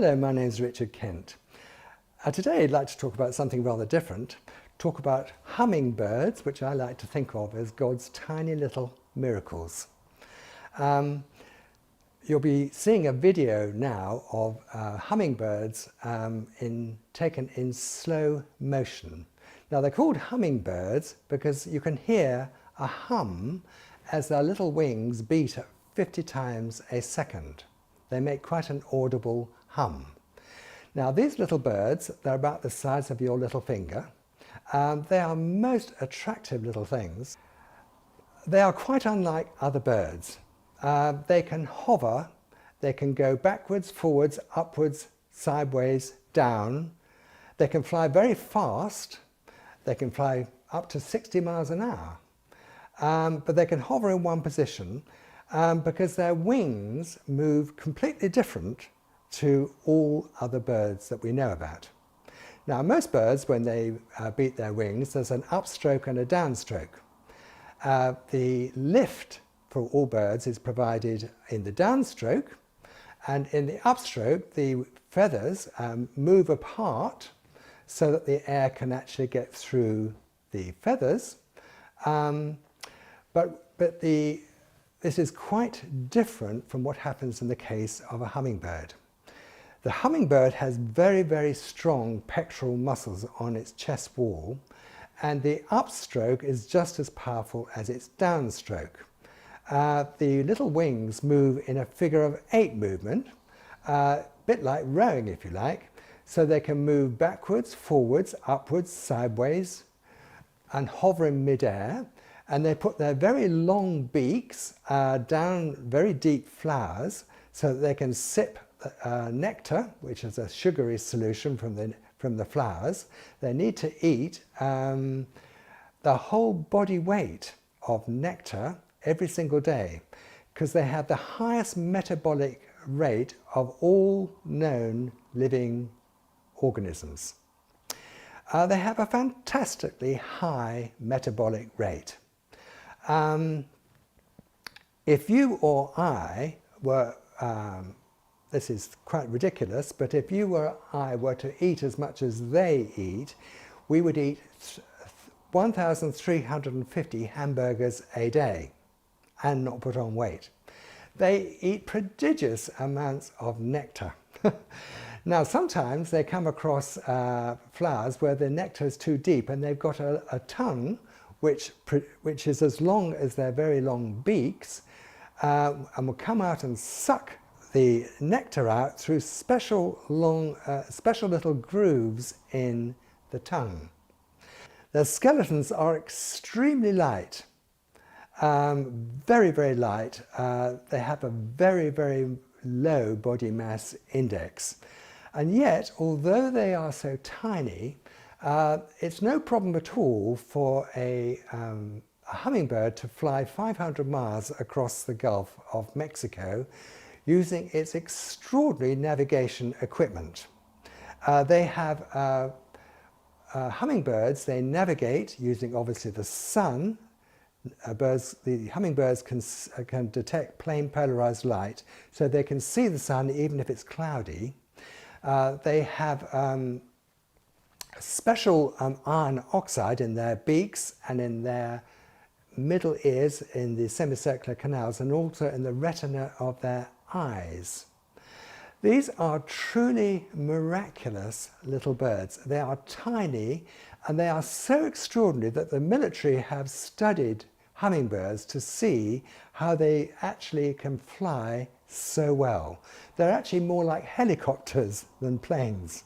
Hello, my name is Richard Kent. Today I'd like to talk about something rather different. Talk about hummingbirds, which I like to think of as God's tiny little miracles. You'll be seeing a video now of hummingbirds taken in slow motion. Now they're called hummingbirds because you can hear a hum as their little wings beat at 50 times a second. They make quite an audible hum. Now these little birds, they're about the size of your little finger. They are most attractive little things. They are quite unlike other birds. They can hover, they can go backwards, forwards, upwards, sideways, down. They can fly very fast. They can fly up to 60 miles an hour. But they can hover in one position because their wings move completely different to all other birds that we know about. Now most birds, when they beat their wings, there's an upstroke and a downstroke. The lift for all birds is provided in the downstroke, and in the upstroke the feathers move apart so that the air can actually get through the feathers. This is quite different from what happens in the case of a hummingbird. The hummingbird has very, very strong pectoral muscles on its chest wall, and the upstroke is just as powerful as its downstroke. The little wings move in a figure of 8 movement, a bit like rowing if you like, so they can move backwards, forwards, upwards, sideways, and hover in mid-air. And they put their very long beaks down very deep flowers so that they can sip nectar, which is a sugary solution from the flowers. They need to eat the whole body weight of nectar every single day because they have the highest metabolic rate of all known living organisms. They have a fantastically high metabolic rate. If you or I were, this is quite ridiculous, but if you or I were to eat as much as they eat, we would eat 1,350 hamburgers a day and not put on weight. They eat prodigious amounts of nectar. Now sometimes they come across flowers where the nectar is too deep and they've got a tongue which is as long as their very long beaks and will come out and suck the nectar out through special little grooves in the tongue. Their skeletons are extremely light, very, very light. They have a very, very low body mass index. And yet, although they are so tiny, it's no problem at all for a hummingbird to fly 500 miles across the Gulf of Mexico using its extraordinary navigation equipment. They have hummingbirds, they navigate using obviously the sun. The hummingbirds can detect plain polarized light, so they can see the sun even if it's cloudy. They have special iron oxide in their beaks and in their middle ears, in the semicircular canals, and also in the retina of their eyes. These are truly miraculous little birds. They are tiny and they are so extraordinary that the military have studied hummingbirds to see how they actually can fly so well. They're actually more like helicopters than planes.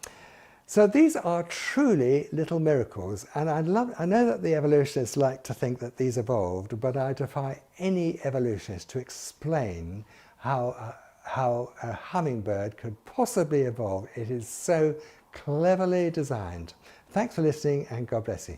So these are truly little miracles, and I know that the evolutionists like to think that these evolved, but I defy any evolutionist to explain how a hummingbird could possibly evolve. It is so cleverly designed. Thanks for listening, and God bless you.